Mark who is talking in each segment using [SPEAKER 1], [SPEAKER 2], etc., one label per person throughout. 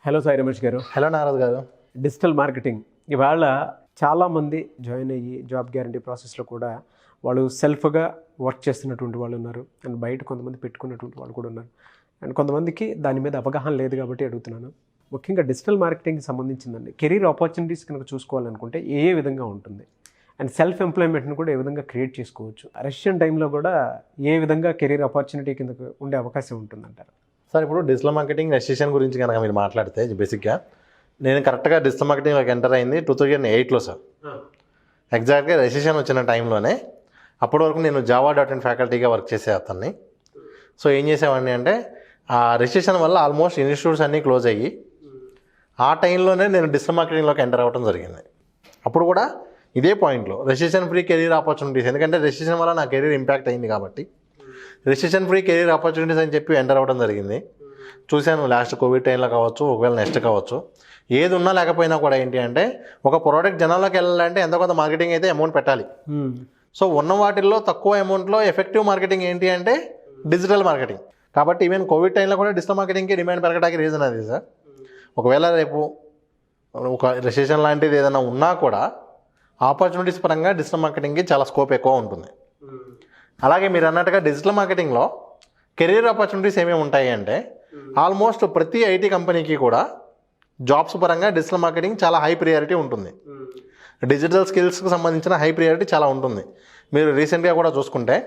[SPEAKER 1] Hello Sai Ramesh గారు.
[SPEAKER 2] Hello Narad గారు.
[SPEAKER 1] Digital marketing ఇవాళ చాలామంది జాయిన్ అయ్యి జాబ్ గ్యారంటీ ప్రాసెస్లో కూడా వాళ్ళు సెల్ఫ్గా వర్క్ చేస్తున్నటువంటి వాళ్ళు ఉన్నారు, అండ్ బయట కొంతమంది పెట్టుకున్నటువంటి వాళ్ళు కూడా ఉన్నారు. అండ్ కొంతమందికి దాని మీద అవగాహన లేదు కాబట్టి అడుగుతున్నాను. ముఖ్యంగా డిజిటల్ మార్కెటింగ్కి సంబంధించిందండి కెరీర్ ఆపర్చునిటీస్ కనుక చూసుకోవాలనుకుంటే ఏ విధంగా ఉంటుంది, అండ్ సెల్ఫ్ ఎంప్లాయ్మెంట్ని కూడా ఏ విధంగా క్రియేట్ చేసుకోవచ్చు, రష్యన్ టైంలో కూడా ఏ విధంగా కెరీర్ ఆపర్చునిటీ కింద ఉండే అవకాశం ఉంటుందంటారు?
[SPEAKER 2] సార్, ఇప్పుడు డిజిటల్ మార్కెటింగ్ రెసిషన్ గురించి కనుక మీరు మాట్లాడితే బేసిక్గా నేను కరెక్ట్గా డిజిటల్ మార్కెటింగ్లోకి ఎంటర్ అయింది 2008లో సార్. ఎగ్జాక్ట్గా రెసిషన్ వచ్చిన టైంలోనే. అప్పటి వరకు నేను జావా.in ఫ్యాకల్టీగా వర్క్ చేసే అతన్ని. సో ఏం చేసేవాడిని అంటే ఆ రెసిషన్ వల్ల ఆల్మోస్ట్ ఇన్స్టిట్యూట్స్ అన్నీ క్లోజ్ అయ్యి ఆ టైంలోనే నేను డిజిటల్ మార్కెటింగ్లోకి ఎంటర్ అవ్వడం జరిగింది. అప్పుడు కూడా ఇదే పాయింట్లో రెసిషన్ ఫ్రీ కెరీర్ ఆపర్చునిటీస్, ఎందుకంటే రెసిషన్ వల్ల నా కెరీర్ ఇంపాక్ట్ అయింది కాబట్టి రెసిషన్ ఫ్రీ కెరీర్ ఆపర్చునిటీస్ అని చెప్పి ఎంటర్ అవ్వడం జరిగింది. చూశాను లాస్ట్ కోవిడ్ టైంలో కావచ్చు, ఒకవేళ నెక్స్ట్ కావచ్చు, ఏది ఉన్నా లేకపోయినా కూడా ఏంటి అంటే ఒక ప్రోడక్ట్ జనాల్లోకి వెళ్ళాలంటే ఎంతో కొంత మార్కెటింగ్ అయితే అమౌంట్ పెట్టాలి. సో ఉన్న వాటిల్లో తక్కువ అమౌంట్లో ఎఫెక్టివ్ మార్కెటింగ్ ఏంటి అంటే డిజిటల్ మార్కెటింగ్. కాబట్టి ఈవెన్ కోవిడ్ టైంలో కూడా డిజిటల్ మార్కెటింగ్కి డిమాండ్ పెరగడానికి రీజన్ అది సార్. ఒకవేళ రేపు ఒక రెసిషన్ లాంటిది ఏదైనా ఉన్నా కూడా ఆపర్చునిటీస్ పరంగా డిజిటల్ మార్కెటింగ్కి చాలా స్కోప్ ఎక్కువ ఉంటుంది. అలాగే మీరు అన్నట్టుగా డిజిటల్ మార్కెటింగ్లో కెరీర్ ఆపర్చునిటీస్ ఏమేమి ఉంటాయి అంటే ఆల్మోస్ట్ ప్రతి ఐటీ కంపెనీకి కూడా జాబ్స్ పరంగా డిజిటల్ మార్కెటింగ్ చాలా హై ప్రియారిటీ ఉంటుంది. డిజిటల్ స్కిల్స్కి సంబంధించిన హై ప్రియారిటీ చాలా ఉంటుంది. మీరు రీసెంట్గా కూడా చూసుకుంటే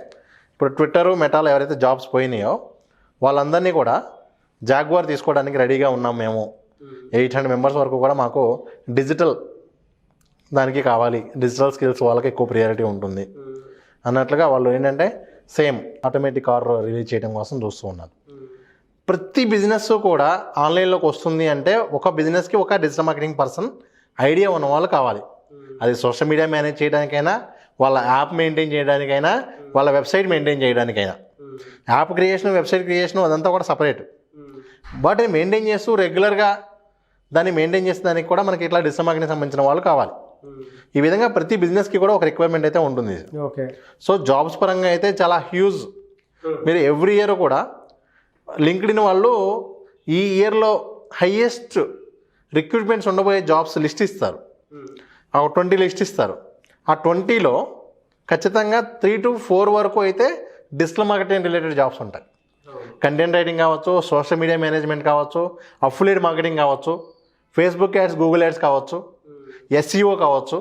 [SPEAKER 2] ఇప్పుడు ట్విట్టర్, మెటాలో ఎవరైతే జాబ్స్ పోయినాయో వాళ్ళందరినీ కూడా జాగ్వార్ తీసుకోవడానికి రెడీగా ఉన్నాం మేము. 800 మెంబర్స్ వరకు కూడా మాకు డిజిటల్ దానికి కావాలి, డిజిటల్ స్కిల్స్ వాళ్ళకి ఎక్కువ ప్రియారిటీ ఉంటుంది అన్నట్లుగా వాళ్ళు ఏంటంటే సేమ్ ఆటోమేటిక్ కార్ రిలీజ్ చేయడం కోసం చూస్తూ ఉన్నారు. ప్రతి బిజినెస్ కూడా ఆన్లైన్లోకి వస్తుంది అంటే ఒక బిజినెస్కి ఒక డిజిటల్ మార్కెటింగ్ పర్సన్ ఐడియా ఉన్న వాళ్ళు కావాలి. అది సోషల్ మీడియా మేనేజ్ చేయడానికైనా, వాళ్ళ యాప్ మెయింటైన్ చేయడానికైనా, వాళ్ళ వెబ్సైట్ మెయింటైన్ చేయడానికైనా. యాప్ క్రియేషన్, వెబ్సైట్ క్రియేషన్ అదంతా కూడా సపరేట్. బట్ మెయింటైన్ చేస్తూ రెగ్యులర్గా దాన్ని మెయింటైన్ చేసే దానికి కూడా మనకి ఇట్లా డిజిటల్ మార్కెటింగ్ సంబంధించిన వాళ్ళు కావాలి. ఈ విధంగా ప్రతి బిజినెస్కి కూడా ఒక రిక్వైర్మెంట్ అయితే ఉంటుంది.
[SPEAKER 1] ఓకే.
[SPEAKER 2] సో జాబ్స్ పరంగా అయితే చాలా హ్యూజ్. మీరు ఎవ్రీ ఇయర్ కూడా లింక్డ్ఇన్ వాళ్ళు ఈ ఇయర్లో హైయెస్ట్ రిక్రూట్మెంట్స్ ఉండబోయే జాబ్స్ లిస్ట్ ఇస్తారు. ఆ 20 లిస్ట్ ఇస్తారు. ఆ 20లో ఖచ్చితంగా 3 to 4 వరకు అయితే డిజిటల్ మార్కెటింగ్ రిలేటెడ్ జాబ్స్ ఉంటాయి. కంటెంట్ రైటింగ్ కావచ్చు, సోషల్ మీడియా మేనేజ్మెంట్ కావచ్చు, అఫిలియేట్ మార్కెటింగ్ కావచ్చు, ఫేస్బుక్ యాడ్స్, గూగుల్ యాడ్స్ కావచ్చు, SEO కావచ్చు.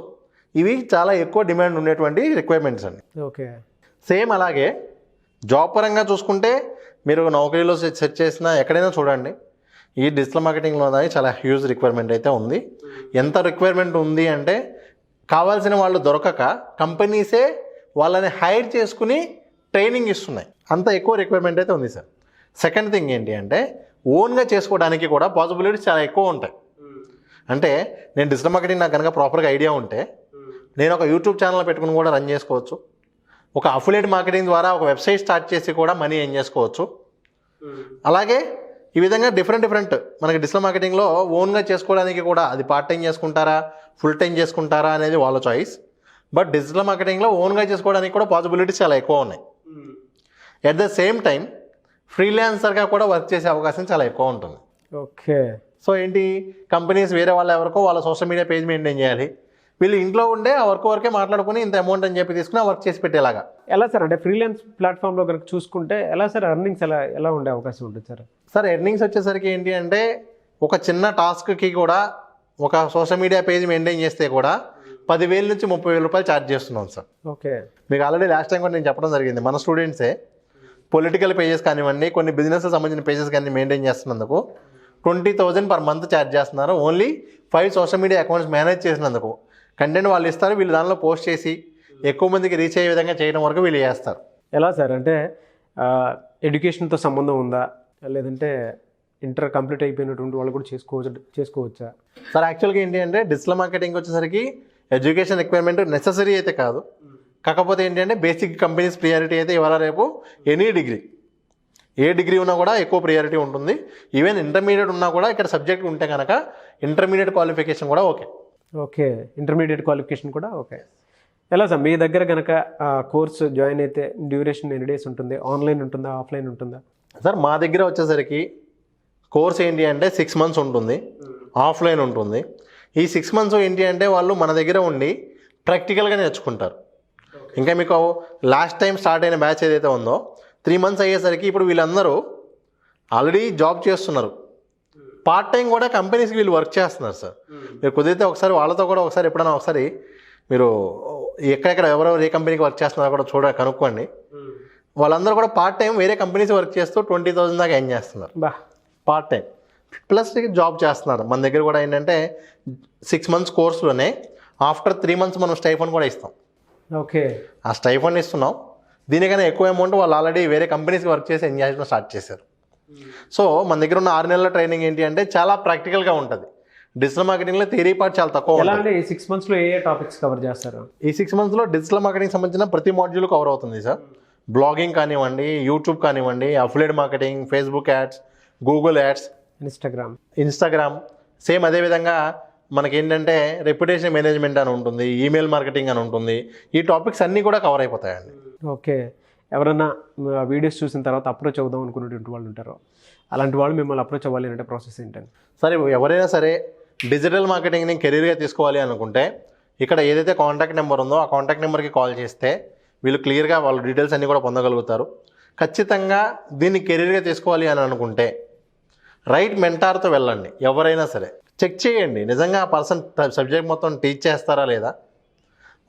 [SPEAKER 2] ఇవి చాలా ఎక్కువ డిమాండ్ ఉండేటువంటి రిక్వైర్మెంట్స్ అండి.
[SPEAKER 1] ఓకే.
[SPEAKER 2] సేమ్ అలాగే జాబ్ పరంగా చూసుకుంటే మీరు నౌకరీలో సెర్చ్ చేసినా ఎక్కడైనా చూడండి, ఈ డిజిటల్ మార్కెటింగ్లో చాలా హ్యూజ్ రిక్వైర్మెంట్ అయితే ఉంది. ఎంత రిక్వైర్మెంట్ ఉంది అంటే కావాల్సిన వాళ్ళు దొరకక కంపెనీసే వాళ్ళని హైర్ చేసుకుని ట్రైనింగ్ ఇస్తున్నాయి. అంత ఎక్కువ రిక్వైర్మెంట్ అయితే ఉంది సార్. సెకండ్ థింగ్ ఏంటి అంటే ఓన్గా చేసుకోవడానికి కూడా పాసిబిలిటీస్ చాలా ఎక్కువ ఉంటాయి. అంటే నేను డిజిటల్ మార్కెటింగ్ నాకు కనుక ప్రాపర్గా ఐడియా ఉంటే నేను ఒక యూట్యూబ్ ఛానల్ పెట్టుకుని కూడా రన్ చేసుకోవచ్చు. ఒక అఫిలియేట్ మార్కెటింగ్ ద్వారా ఒక వెబ్సైట్ స్టార్ట్ చేసి కూడా మనీ ఎర్న్ చేసుకోవచ్చు. అలాగే ఈ విధంగా డిఫరెంట్ మనకి డిజిటల్ మార్కెటింగ్లో ఓన్గా చేసుకోవడానికి కూడా అది పార్ట్ టైం చేసుకుంటారా, ఫుల్ టైం చేసుకుంటారా అనేది వాళ్ళ చాయిస్. బట్ డిజిటల్ మార్కెటింగ్లో ఓన్గా చేసుకోవడానికి కూడా పాసిబిలిటీస్ చాలా ఎక్కువ ఉన్నాయి. ఎట్ ద సేమ్ టైం ఫ్రీలాన్సర్గా కూడా వర్క్ చేసే అవకాశం చాలా ఎక్కువ ఉంటుంది.
[SPEAKER 1] ఓకే.
[SPEAKER 2] సో ఏంటి, కంపెనీస్ వేరే వాళ్ళ ఎవరికో వాళ్ళ సోషల్ మీడియా పేజ్ మెయింటైన్ చేయాలి, వీళ్ళు ఇంట్లో ఉండే ఆ వరకే మాట్లాడుకుని ఇంత అమౌంట్ అని చెప్పి తీసుకుని ఆ వర్క్ చేసి పెట్టేలాగా.
[SPEAKER 1] ఎలా సార్ అంటే ఫ్రీలాన్స్ ప్లాట్ఫామ్లో కనుక చూసుకుంటే ఎలా సార్ ఎర్నింగ్స్ ఎలా ఉండే అవకాశం ఉంటుంది సార్?
[SPEAKER 2] సార్ ఎర్నింగ్స్ వచ్చేసరికి ఏంటి అంటే ఒక చిన్న టాస్క్కి కూడా ఒక సోషల్ మీడియా పేజ్ మెయింటైన్ చేస్తే కూడా 10,000 నుంచి 30,000 రూపాయలు ఛార్జ్ చేస్తున్నాం సార్.
[SPEAKER 1] ఓకే.
[SPEAKER 2] మీకు ఆల్రెడీ లాస్ట్ టైం కూడా నేను చెప్పడం జరిగింది, మన స్టూడెంట్సే పొలిటికల్ పేజెస్ కానివ్వండి, కొన్ని బిజినెస్ సంబంధించిన పేజెస్ కానీ మెయింటైన్ చేస్తున్నందుకు 20,000 per month ఛార్జ్ చేస్తున్నారు. Only 5 social media accounts manage చేసినందుకు. కంటెంట్ వాళ్ళు ఇస్తారు, వీళ్ళు దానిలో పోస్ట్ చేసి ఎక్కువ మందికి రీచ్ అయ్యే విధంగా చేయడం వరకు వీళ్ళు చేస్తారు.
[SPEAKER 1] ఎలా సార్ అంటే ఎడ్యుకేషన్తో సంబంధం ఉందా, లేదంటే ఇంటర్ కంప్లీట్ అయిపోయినటువంటి వాళ్ళు కూడా చేసుకోవచ్చా?
[SPEAKER 2] సార్ యాక్చువల్గా ఏంటి అంటే డిజిటల్ మార్కెటింగ్ వచ్చేసరికి ఎడ్యుకేషన్ రిక్వైర్మెంట్ నెససరీ అయితే కాదు. కాకపోతే ఏంటి అంటే బేసిక్ కంపెనీస్ ప్రియారిటీ అయితే ఇవాళ రేపు ఎనీ డిగ్రీ, ఏ డిగ్రీ ఉన్నా కూడా ఎక్కువ ప్రియారిటీ ఉంటుంది. ఈవెన్ ఇంటర్మీడియట్ ఉన్నా కూడా ఇక్కడ సబ్జెక్ట్ ఉంటే కనుక ఇంటర్మీడియట్ క్వాలిఫికేషన్ కూడా ఓకే.
[SPEAKER 1] ఓకే, ఇంటర్మీడియట్ క్వాలిఫికేషన్ కూడా ఓకే. ఎలా సార్ మీ దగ్గర కనుక కోర్సు జాయిన్ అయితే డ్యూరేషన్ ఎన్ని డేస్ ఉంటుంది, ఆన్లైన్ ఉంటుందా, ఆఫ్లైన్ ఉంటుందా?
[SPEAKER 2] సార్ మా దగ్గర వచ్చేసరికి కోర్స్ ఏంటి అంటే 6 months ఉంటుంది, ఆఫ్లైన్ ఉంటుంది. ఈ 6 months ఏంటి అంటే వాళ్ళు మన దగ్గర ఉండి ప్రాక్టికల్గా నేర్చుకుంటారు. ఇంకా మీకు లాస్ట్ టైం స్టార్ట్ అయిన బ్యాచ్ ఏదైతే ఉందో 3 months అయ్యేసరికి ఇప్పుడు వీళ్ళందరూ ఆల్రెడీ జాబ్ చేస్తున్నారు, పార్ట్ టైం కూడా కంపెనీస్కి వీళ్ళు వర్క్ చేస్తున్నారు సార్. మీరు కుదిరితే ఒకసారి వాళ్ళతో కూడా ఎప్పుడైనా ఒకసారి మీరు ఎక్కడెక్కడ ఎవరెవరు ఏ కంపెనీకి వర్క్ చేస్తున్నారో కూడా కనుక్కోండి. వాళ్ళందరూ కూడా పార్ట్ టైం వేరే కంపెనీస్ వర్క్ చేస్తూ 20,000 దాకా ఎర్న్ చేస్తున్నారు పార్ట్ టైం, ప్లస్ జాబ్ చేస్తున్నారు. మన దగ్గర కూడా ఏంటంటే 6 months కోర్సులోనే ఆఫ్టర్ 3 months మనం స్టైఫండ్ కూడా ఇస్తాం.
[SPEAKER 1] ఓకే,
[SPEAKER 2] ఆ స్టైఫండ్ ఇస్తున్నాం. దీనికన్నా ఎక్కువ అమౌంట్ వాళ్ళు ఆల్రెడీ వేరే కంపెనీస్కి వర్క్ చేసి ఎర్న్ చేయడం స్టార్ట్ చేశారు. సో మన దగ్గర ఉన్న 6 నెలల ట్రైనింగ్ ఏంటి అంటే చాలా ప్రాక్టికల్గా ఉంటుంది. డిజిటల్ మార్కెటింగ్లో థియరీ పార్ట్ చాలా తక్కువ ఉంటుంది.
[SPEAKER 1] ఈ 6 monthsలో ఏ టాపిక్స్ కవర్ చేస్తారు?
[SPEAKER 2] ఈ 6 monthsలో డిజిటల్ మార్కెటింగ్ సంబంధించిన ప్రతి మాడ్యూల్ కవర్ అవుతుంది సార్. బ్లాగింగ్ కానివ్వండి, యూట్యూబ్ కానివ్వండి, affiliate marketing, Facebook ads, Google ads, Instagram same. అదేవిధంగా మనకేంటంటే రెప్యుటేషన్ మేనేజ్మెంట్ అని ఉంటుంది, ఈమెయిల్ మార్కెటింగ్ అని ఉంటుంది. ఈ టాపిక్స్ అన్నీ కూడా కవర్ అయిపోతాయండి.
[SPEAKER 1] ఓకే, ఎవరన్నా వీడియోస్ చూసిన తర్వాత అప్రోచ్ అవుదాం అనుకునేటువంటి వాళ్ళు ఉంటారు, అలాంటి వాళ్ళు మిమ్మల్ని అప్రోచ్ అవ్వాలి అంటే ప్రాసెస్ ఏంటండి?
[SPEAKER 2] సరే, ఎవరైనా సరే డిజిటల్ మార్కెటింగ్ని కెరీర్గా తీసుకోవాలి అనుకుంటే ఇక్కడ ఏదైతే కాంటాక్ట్ నెంబర్ ఉందో ఆ కాంటాక్ట్ నెంబర్కి కాల్ చేస్తే వీళ్ళు క్లియర్గా వాళ్ళ డీటెయిల్స్ అన్నీ కూడా పొందగలుగుతారు. ఖచ్చితంగా దీన్ని కెరీర్గా తీసుకోవాలి అని అనుకుంటే రైట్ మెంటార్తో వెళ్ళండి. ఎవరైనా సరే చెక్ చేయండి, నిజంగా ఆ పర్సన్ సబ్జెక్ట్ మొత్తం టీచ్ చేస్తారా లేదా,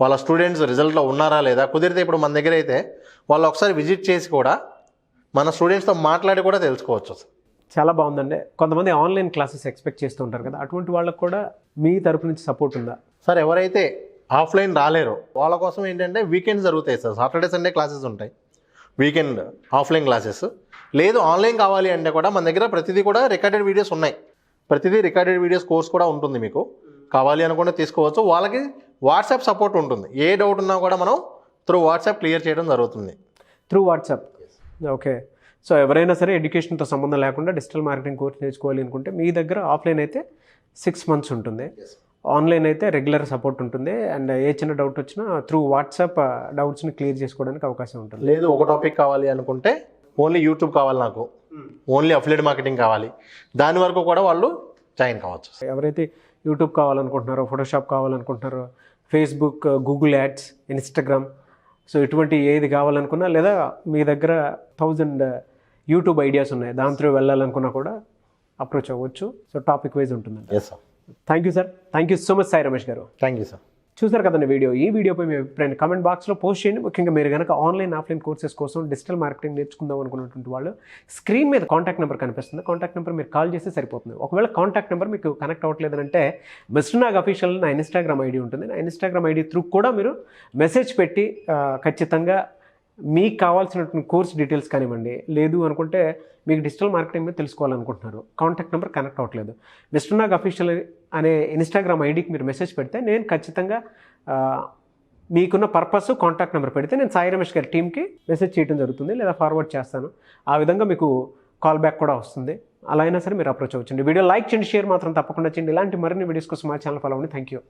[SPEAKER 2] వాళ్ళ స్టూడెంట్స్ రిజల్ట్లో ఉన్నారా లేదా. కుదిరితే ఇప్పుడు మన దగ్గర అయితే వాళ్ళు ఒకసారి విజిట్ చేసి కూడా మన స్టూడెంట్స్తో మాట్లాడి కూడా తెలుసుకోవచ్చు.
[SPEAKER 1] చాలా బాగుందండి. కొంతమంది ఆన్లైన్ క్లాసెస్ ఎక్స్పెక్ట్ చేస్తూ ఉంటారు కదా, అటువంటి వాళ్ళకు కూడా మీ తరపు నుంచి సపోర్ట్ ఉందా?
[SPEAKER 2] సార్, ఎవరైతే ఆఫ్లైన్ రాలేరో వాళ్ళ కోసం ఏంటంటే వీకెండ్స్ జరుగుతాయి సార్. సాటర్డే సండే క్లాసెస్ ఉంటాయి, వీకెండ్ ఆఫ్లైన్ క్లాసెస్. లేదు ఆన్లైన్ కావాలి అంటే కూడా మన దగ్గర ప్రతిదీ కూడా రికార్డెడ్ వీడియోస్ ఉన్నాయి. ప్రతిదీ రికార్డెడ్ వీడియోస్ కోర్స్ కూడా ఉంటుంది. మీకు కావాలి అనుకుంటే తీసుకోవచ్చు. వాళ్ళకి వాట్సాప్ సపోర్ట్ ఉంటుంది. ఏ డౌట్ ఉన్నా కూడా మనం త్రూ వాట్సాప్ క్లియర్ చేయడం జరుగుతుంది.
[SPEAKER 1] Through WhatsApp. ఓకే, సో ఎవరైనా సరే ఎడ్యుకేషన్తో సంబంధం లేకుండా డిజిటల్ మార్కెటింగ్ కోర్స్ నేర్చుకోవాలి అనుకుంటే మీ దగ్గర ఆఫ్లైన్ అయితే 6 months ఉంటుంది, ఆన్లైన్ అయితే రెగ్యులర్ సపోర్ట్ ఉంటుంది. అండ్ ఏ చిన్న డౌట్ వచ్చినా త్రూ వాట్సాప్ డౌట్స్ని క్లియర్ చేసుకోవడానికి అవకాశం ఉంటుంది.
[SPEAKER 2] లేదు ఒక టాపిక్ కావాలి అనుకుంటే ఓన్లీ యూట్యూబ్ కావాలి, నాకు ఓన్లీ అఫిలియేట్ మార్కెటింగ్ కావాలి, దాని వరకు కూడా వాళ్ళు జాయిన్ కావచ్చు.
[SPEAKER 1] ఎవరైతే యూట్యూబ్ కావాలనుకుంటున్నారో, ఫోటోషాప్ కావాలనుకుంటున్నారో, Facebook, Google ads, Instagram, so ఇటువంటి ఏది కావాలనుకున్నా, లేదా మీ దగ్గర 1000 యూట్యూబ్ ఐడియాస్ ఉన్నాయి దాంతో వెళ్ళాలనుకున్నా కూడా అప్రోచ్ అవ్వచ్చు. సో టాపిక్ వైజ్ ఉంటుందండి.
[SPEAKER 2] Yes sir.
[SPEAKER 1] Thank you sir. Thank you so much Sai Ramesh గారు.
[SPEAKER 2] థ్యాంక్ యూ సార్.
[SPEAKER 1] చూసారు కదండి వీడియో. ఈ వీడియోపై మీ అభిప్రాయాన్ని కామెంట్ బాక్స్లో పోస్ట్ చేయండి. ముఖ్యంగా మీరు కనుక ఆన్లైన్ ఆఫ్లైన్ కోర్సెస్ కోసం డిజిటల్ మార్కెటింగ్ నేర్చుకుందాం అనుకున్నటువంటి వాళ్ళు స్క్రీన్ మీద కాంటాక్ట్ నెంబర్ కనిపిస్తుంది. కాంటాక్ట్ నెంబర్ మీరు కాల్ చేస్తే సరిపోతుంది. ఒకవేళ కాంటాక్ట్ నెంబర్ మీకు కనెక్ట్ అవ్వట్లేదంటే మిస్టర్ నాగ్ అఫీషియల్ నా ఇన్స్టాగ్రామ్ ఐడి ఉంటుంది. నా ఇన్స్టాగ్రామ్ ఐడి త్రూ కూడా మీరు మెసేజ్ పెట్టి ఖచ్చితంగా మీకు కావాల్సినటువంటి కోర్స్ డీటెయిల్స్ కానివ్వండి, లేదు అనుకుంటే మీకు డిజిటల్ మార్కెటింగ్ మీద తెలుసుకోవాలనుకుంటున్నారు, కాంటాక్ట్ నెంబర్ కనెక్ట్ అవ్వట్లేదు, మిస్టర్ నాగ్ అఫీషియల్ అనే ఇన్స్టాగ్రామ్ ఐడికి మీరు మెసేజ్ పెడితే నేను ఖచ్చితంగా మీకున్న పర్పస్ కాంటాక్ట్ నెంబర్ పెడితే నేను సాయి రమేష్ గారి టీమ్కి మెసేజ్ చేయడం జరుగుతుంది, లేదా ఫార్వర్డ్ చేస్తాను. ఆ విధంగా మీకు కాల్ బ్యాక్ కూడా వస్తుంది. అలా అయినా సరే మీరు అప్రోచ్ అవ్వచ్చండి. వీడియో లైక్ చేయండి, షేర్ మాత్రం తప్పకుండా చేయండి. ఇలాంటి మరిన్ని వీడియోస్ కోసం మా ఛానల్ ఫాలో అవ్వండి. Thank you.